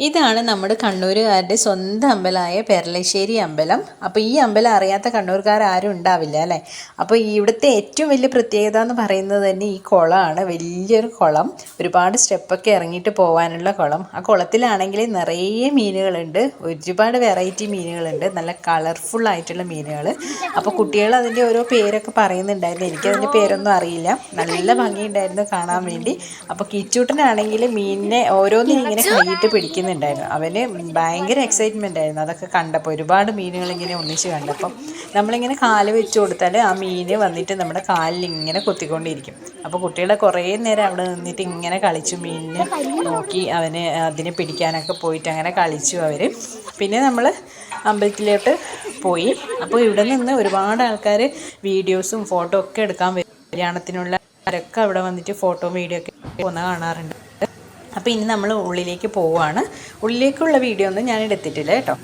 ഇതാണ് നമ്മുടെ കണ്ണൂരുകാരുടെ സ്വന്തം അമ്പലമായ പെരളശ്ശേരി അമ്പലം. അപ്പോൾ ഈ അമ്പലം അറിയാത്ത കണ്ണൂർക്കാർ ആരും ഉണ്ടാവില്ല അല്ലേ. അപ്പോൾ ഇവിടുത്തെ ഏറ്റവും വലിയ പ്രത്യേകത എന്ന് പറയുന്നത് തന്നെ ഈ കുളമാണ്. വലിയൊരു കുളം, ഒരുപാട് സ്റ്റെപ്പൊക്കെ ഇറങ്ങിയിട്ട് പോകാനുള്ള കുളം. ആ കുളത്തിലാണെങ്കിൽ നിറയെ മീനുകളുണ്ട്, ഒരുപാട് വെറൈറ്റി മീനുകളുണ്ട്, നല്ല കളർഫുൾ ആയിട്ടുള്ള മീനുകൾ. അപ്പോൾ കുട്ടികൾ അതിൻ്റെ ഓരോ പേരൊക്കെ പറയുന്നുണ്ടായിരുന്നു, എനിക്കതിൻ്റെ പേരൊന്നും അറിയില്ല. നല്ല ഭംഗിയുണ്ടായിരുന്നു കാണാൻ വേണ്ടി. അപ്പോൾ കിച്ചൂട്ടനാണെങ്കിൽ മീനിനെ ഓരോന്നിനും ഇങ്ങനെ കൈയിട്ട് പിടിക്കുന്നുണ്ടായിരുന്നു. അവന് ഭയങ്കര എക്സൈറ്റ്മെൻ്റ് ആയിരുന്നു അതൊക്കെ കണ്ടപ്പോൾ. ഒരുപാട് മീനുകൾ ഇങ്ങനെ ഒന്നിച്ച് കണ്ടപ്പോൾ നമ്മളിങ്ങനെ കാല് വെച്ച് കൊടുത്താൽ ആ മീന് വന്നിട്ട് നമ്മുടെ കാലിൽ ഇങ്ങനെ കൊത്തിക്കൊണ്ടിരിക്കും. അപ്പോൾ കുട്ടികളെ കുറേ നേരം അവിടെ നിന്നിട്ട് ഇങ്ങനെ കളിച്ചു, മീനിനെ നോക്കി അതിനെ പിടിക്കാനൊക്കെ പോയിട്ട് അങ്ങനെ കളിച്ചു അവർ. പിന്നെ നമ്മൾ അമ്പലത്തിലോട്ട് പോയി. അപ്പോൾ ഇവിടെ നിന്ന് ഒരുപാട് ആൾക്കാർ വീഡിയോസും ഫോട്ടോ ഒക്കെ എടുക്കാൻ വരും. കല്യാണത്തിനുള്ള ആരൊക്കെ അവിടെ വന്നിട്ട് ഫോട്ടോ വീഡിയോ ഒക്കെ പോകുന്ന കാണാറുണ്ട്. അപ്പോൾ ഇനി നമ്മൾ ഉള്ളിലേക്ക് പോവുകയാണ്. ഉള്ളിലേക്കുള്ള വീഡിയോ ഒന്നും ഞാൻ എടുത്തിട്ടില്ല കേട്ടോ.